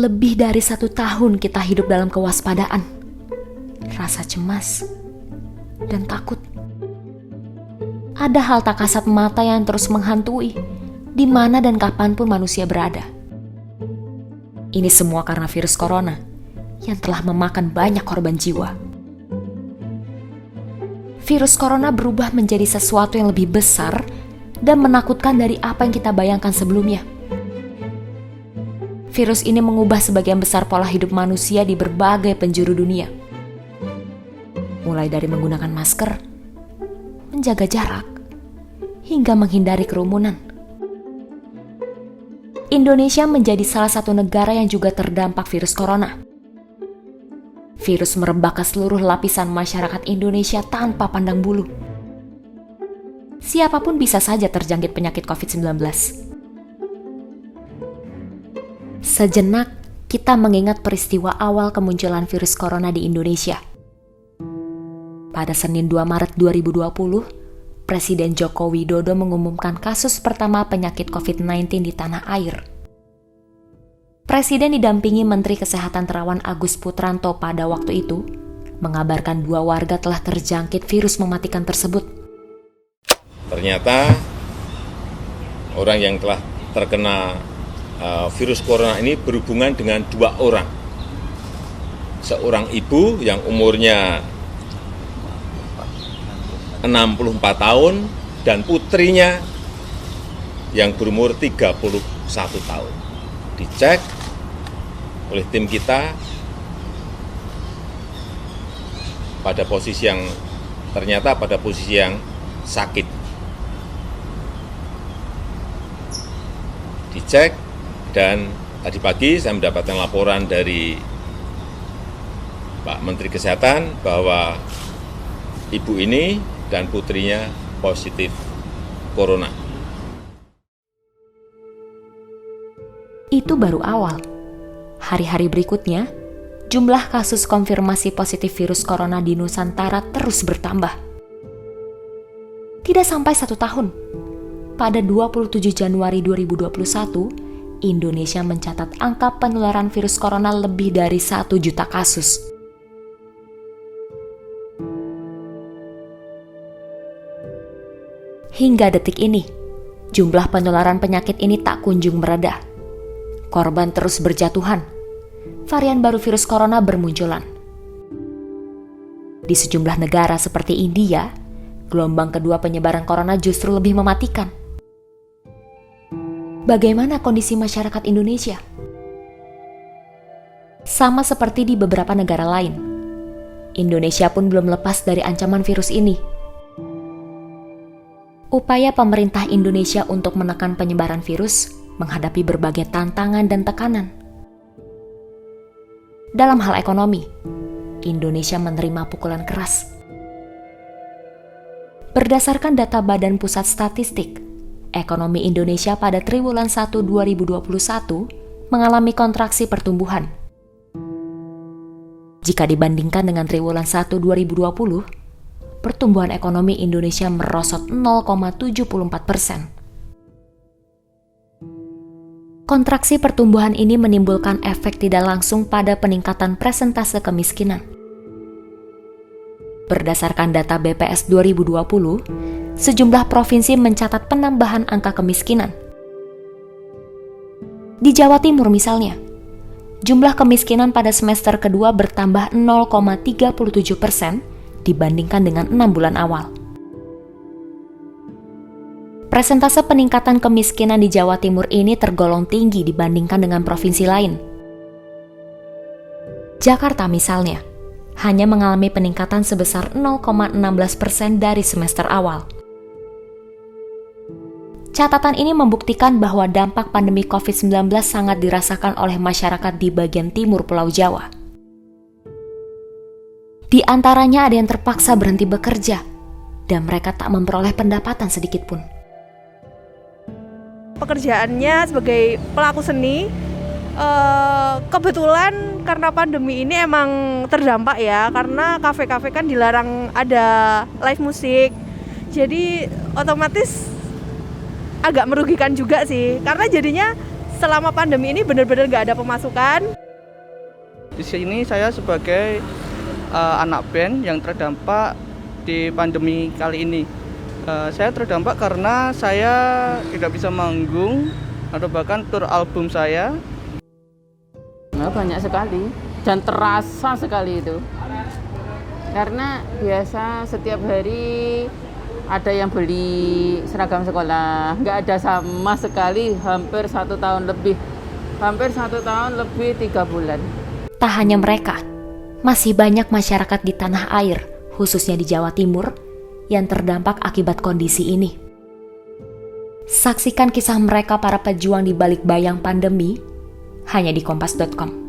Lebih dari 1 tahun kita hidup dalam kewaspadaan, rasa cemas, dan takut. Ada hal tak kasat mata yang terus menghantui di mana dan kapanpun manusia berada. Ini semua karena virus corona yang telah memakan banyak korban jiwa. Virus corona berubah menjadi sesuatu yang lebih besar dan menakutkan dari apa yang kita bayangkan sebelumnya. Virus ini mengubah sebagian besar pola hidup manusia di berbagai penjuru dunia. Mulai dari menggunakan masker, menjaga jarak, hingga menghindari kerumunan. Indonesia menjadi salah satu negara yang juga terdampak virus corona. Virus merebak ke seluruh lapisan masyarakat Indonesia tanpa pandang bulu. Siapapun bisa saja terjangkit penyakit COVID-19. Sejenak, kita mengingat peristiwa awal kemunculan virus corona di Indonesia. Pada Senin 2 Maret 2020, Presiden Joko Widodo mengumumkan kasus pertama penyakit COVID-19 di tanah air. Presiden didampingi Menteri Kesehatan Terawan Agus Putranto pada waktu itu, mengabarkan 2 warga telah terjangkit virus mematikan tersebut. Ternyata orang yang telah terkena virus corona ini berhubungan dengan 2 orang. Seorang ibu yang umurnya 64 tahun dan putrinya yang berumur 31 tahun. Dicek oleh tim kita pada posisi yang ternyata pada posisi yang sakit. Dicek dan tadi pagi saya mendapatkan laporan dari Pak Menteri Kesehatan bahwa ibu ini dan putrinya positif corona. Itu baru awal. Hari-hari berikutnya, jumlah kasus konfirmasi positif virus corona di Nusantara terus bertambah. Tidak sampai 1 tahun, pada 27 Januari 2021, Indonesia mencatat angka penularan virus corona lebih dari 1 juta kasus. Hingga detik ini, jumlah penularan penyakit ini tak kunjung mereda. Korban terus berjatuhan. Varian baru virus corona bermunculan. Di sejumlah negara seperti India, gelombang kedua penyebaran corona justru lebih mematikan. Bagaimana kondisi masyarakat Indonesia? Sama seperti di beberapa negara lain, Indonesia pun belum lepas dari ancaman virus ini. Upaya pemerintah Indonesia untuk menekan penyebaran virus menghadapi berbagai tantangan dan tekanan. Dalam hal ekonomi, Indonesia menerima pukulan keras. Berdasarkan data Badan Pusat Statistik, ekonomi Indonesia pada triwulan 1 2021 mengalami kontraksi pertumbuhan. Jika dibandingkan dengan triwulan 1 2020, pertumbuhan ekonomi Indonesia merosot 0,74%. Kontraksi pertumbuhan ini menimbulkan efek tidak langsung pada peningkatan persentase kemiskinan. Berdasarkan data BPS 2020, sejumlah provinsi mencatat penambahan angka kemiskinan. Di Jawa Timur misalnya, jumlah kemiskinan pada semester kedua bertambah 0,37% dibandingkan dengan 6 bulan awal. Persentase peningkatan kemiskinan di Jawa Timur ini tergolong tinggi dibandingkan dengan provinsi lain. Jakarta misalnya, hanya mengalami peningkatan sebesar 0,16% dari semester awal. Catatan ini membuktikan bahwa dampak pandemi COVID-19 sangat dirasakan oleh masyarakat di bagian timur Pulau Jawa. Di antaranya ada yang terpaksa berhenti bekerja, dan mereka tak memperoleh pendapatan sedikit pun. Pekerjaannya sebagai pelaku seni, kebetulan karena pandemi ini emang terdampak ya, karena kafe-kafe kan dilarang ada live musik, jadi otomatis agak merugikan juga sih, karena jadinya selama pandemi ini benar-benar nggak ada pemasukan. Di sini saya sebagai anak band yang terdampak di pandemi kali ini. Saya terdampak karena saya tidak bisa manggung atau bahkan tur album saya. Nah, banyak sekali dan terasa sekali itu. Karena biasa setiap hari ada yang beli seragam sekolah, nggak ada sama sekali hampir 1 tahun lebih. Hampir 1 tahun lebih 3 bulan. Tak hanya mereka, masih banyak masyarakat di tanah air, khususnya di Jawa Timur, yang terdampak akibat kondisi ini. Saksikan kisah mereka para pejuang di balik bayang pandemi hanya di kompas.com.